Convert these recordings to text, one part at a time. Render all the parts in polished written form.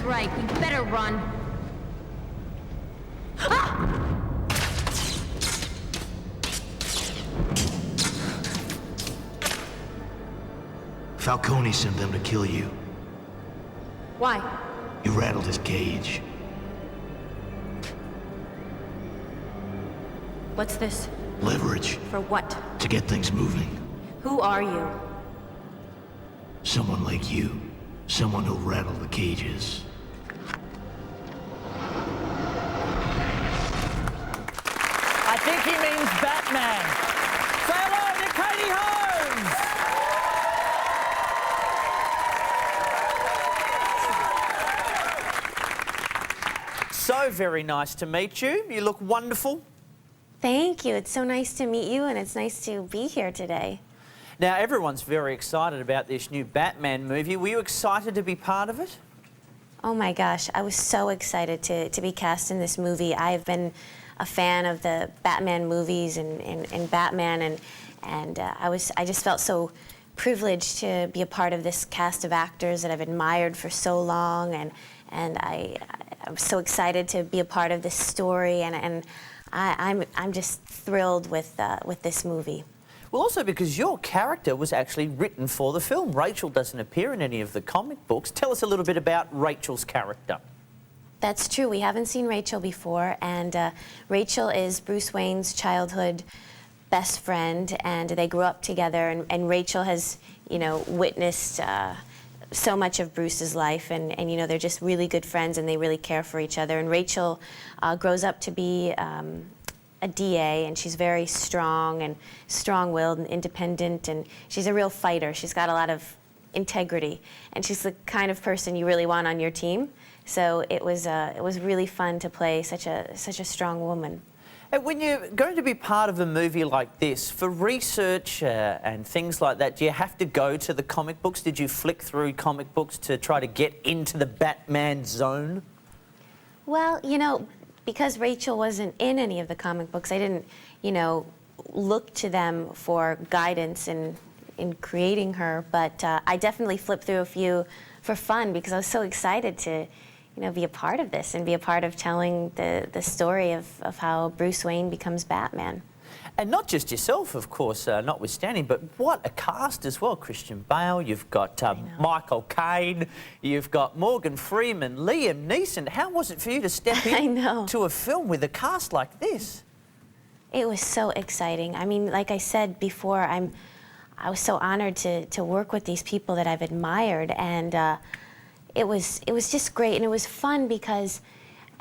right. We better run. Ah! Falcone sent them to kill you. Why? You rattled his cage. What's this? Leverage. For what? To get things moving. Who are you? Someone like you. Someone who'll rattle the cages. I think he means Batman. Say hello to Katie Holmes! So very nice to meet you. You look wonderful. Thank you. It's so nice to meet you, and it's nice to be here today. Now, everyone's very excited about this new Batman movie. Were you excited to be part of it? Oh my gosh, I was so excited to be cast in this movie. I've been a fan of the Batman movies and Batman, and I just felt so privileged to be a part of this cast of actors that I've admired for so long, and I'm so excited to be a part of this story, and I'm just thrilled with this movie. Well, also because your character was actually written for the film. Rachel doesn't appear in any of the comic books. Tell us a little bit about Rachel's character. That's true. We haven't seen Rachel before, and Rachel is Bruce Wayne's childhood best friend, and they grew up together, and Rachel has, you know, witnessed so much of Bruce's life, and you know, they're just really good friends, and they really care for each other. And Rachel grows up to be a DA, and she's very strong and strong-willed and independent, and she's a real fighter. She's got a lot of integrity, and she's the kind of person you really want on your team. So it was really fun to play such a strong woman. And when you're going to be part of a movie like this, for research and things like that, do you have to go to the comic books? Did you flick through comic books to try to get into the Batman zone? Well, you know, because Rachel wasn't in any of the comic books, I didn't, you know, look to them for guidance in creating her. But I definitely flipped through a few for fun because I was so excited to, you know, be a part of this and be a part of telling the story of how Bruce Wayne becomes Batman. And not just yourself, of course, notwithstanding, but what a cast as well. Christian Bale, you've got Michael Caine, you've got Morgan Freeman, Liam Neeson. How was it for you to step into a film with a cast like this? It was so exciting. I mean, like I said before, I was so honored to work with these people that I've admired, and it was just great, and it was fun because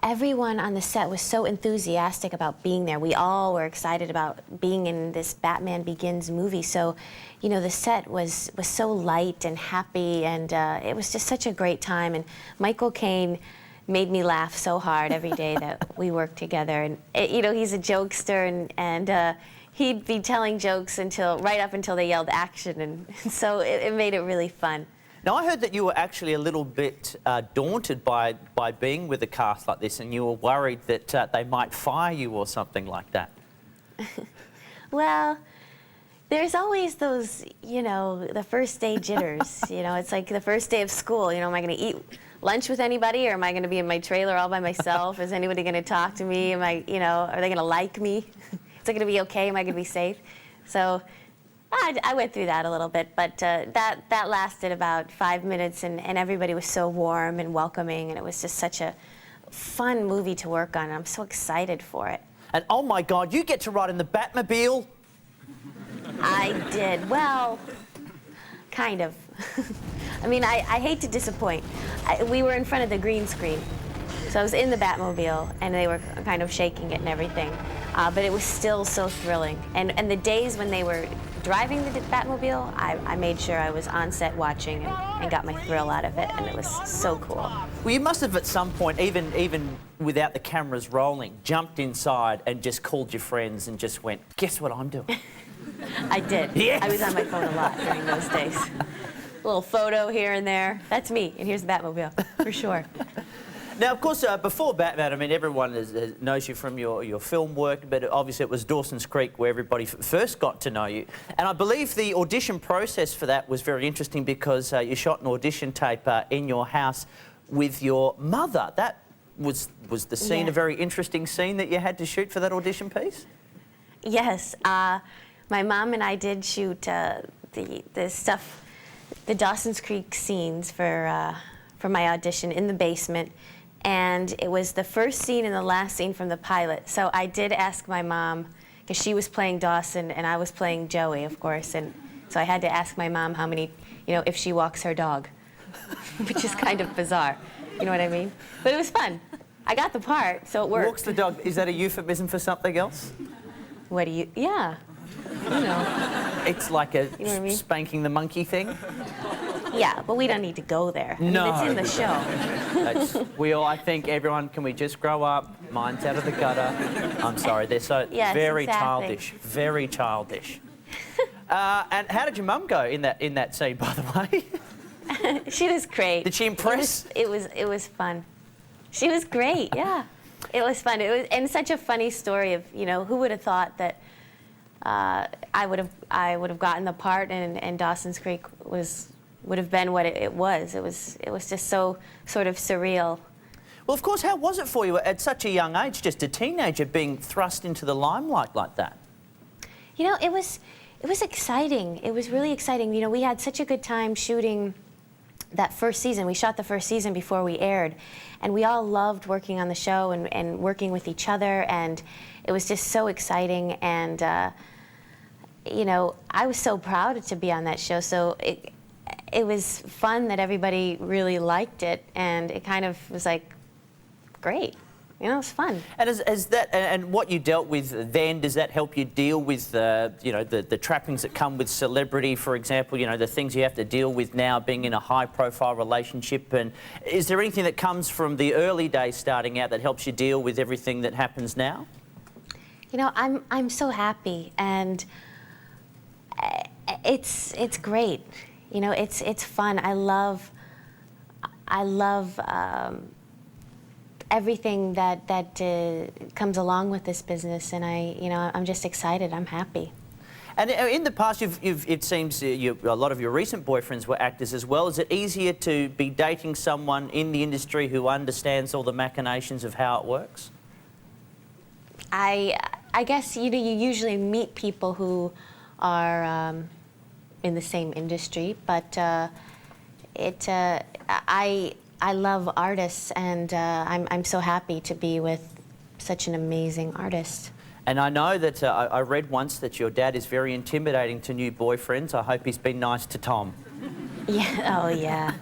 everyone on the set was so enthusiastic about being there. We all were excited about being in this Batman Begins movie. So, you know, the set was so light and happy, and it was just such a great time. And Michael Caine made me laugh so hard every day that we worked together. And you know, he's a jokester, and he'd be telling jokes right up until they yelled action, and so it made it really fun. Now, I heard that you were actually a little bit daunted by being with a cast like this, and you were worried that they might fire you or something like that. Well, there's always those, you know, the first day jitters. You know, it's like the first day of school. You know, am I going to eat lunch with anybody, or am I going to be in my trailer all by myself? Is anybody going to talk to me? Am I, you know, are they going to like me? Is it going to be okay? Am I going to be safe? So I went through that a little bit, but that lasted about 5 minutes, and everybody was so warm and welcoming, and it was just such a fun movie to work on, and I'm so excited for it. And oh my God, you get to ride in the Batmobile? I did. Well, kind of. I mean, I hate to disappoint. We were in front of the green screen, so I was in the Batmobile, and they were kind of shaking it and everything. But it was still so thrilling. And the days when they were driving the Batmobile, I made sure I was on set watching and got my thrill out of it, and it was so cool. Well, you must have at some point, even without the cameras rolling, jumped inside and just called your friends and just went, guess what I'm doing? I did. Yes. I was on my phone a lot during those days. A little photo here and there. That's me, and here's the Batmobile, for sure. Now, of course, before Batman, I mean, everyone knows you from your film work, but obviously it was Dawson's Creek where everybody first got to know you. And I believe the audition process for that was very interesting because you shot an audition tape in your house. with your mother. That was the scene Yeah. a very interesting scene that you had to shoot for that audition piece? Yes, my mom and I did shoot the stuff, the Dawson's Creek scenes for my audition in the basement, and it was the first scene and the last scene from the pilot. So I did ask my mom, because she was playing Dawson and I was playing Joey, of course, and so I had to ask my mom how many, if she walks her dog, which is kind of bizarre, you know what I mean? But it was fun. I got the part, so it worked. Walks the dog, is that a euphemism for something else? What do you, yeah, It's like a know what I mean? spanking the monkey thing? Yeah, but we don't need to go there. I mean, No. it's in the show. I think everyone, can we just grow up? Mine's out of the gutter. I'm sorry, they're so Yes, very exactly. childish, very childish. And how did your mum go in that scene, by the way? She was great. Did she impress? It was fun. She was great. Yeah, it was fun. It was, and such a funny story of who would have thought that I would have gotten the part and Dawson's Creek would have been what it was. It was just so sort of surreal. Well, of course, how was it for you at such a young age, just a teenager, being thrust into the limelight like that? It was exciting. It was really exciting. We had such a good time shooting that first season. We shot the first season before we aired, and we all loved working on the show and working with each other, and it was just so exciting. And I was so proud to be on that show. So it was fun that everybody really liked it, and it kind of was like great. It was fun. And as that, and what you dealt with then, does that help you deal with the trappings that come with celebrity, for example? The things you have to deal with now, being in a high-profile relationship. And is there anything that comes from the early days starting out that helps you deal with everything that happens now? I'm so happy, and it's great. It's fun. I love everything that comes along with this business, and I'm just excited. I'm happy. And in the past, it seems a lot of your recent boyfriends were actors as well. Is it easier to be dating someone in the industry who understands all the machinations of how it works? I guess you usually meet people who are in the same industry, but I love artists, and I'm so happy to be with such an amazing artist. And I know that I read once that your dad is very intimidating to new boyfriends. I hope he's been nice to Tom. Yeah, oh yeah.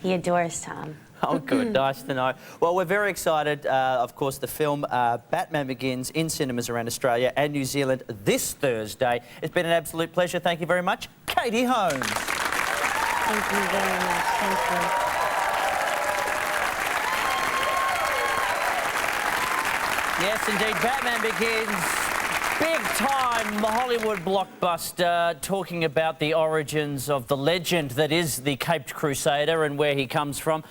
He adores Tom. Oh, good. Nice to know. Well, we're very excited. Of course, the film Batman Begins in cinemas around Australia and New Zealand this Thursday. It's been an absolute pleasure. Thank you very much, Katie Holmes. Thank you very much. Thank you. Yes, indeed. Batman Begins. Big-time Hollywood blockbuster, talking about the origins of the legend that is the Caped Crusader and where he comes from.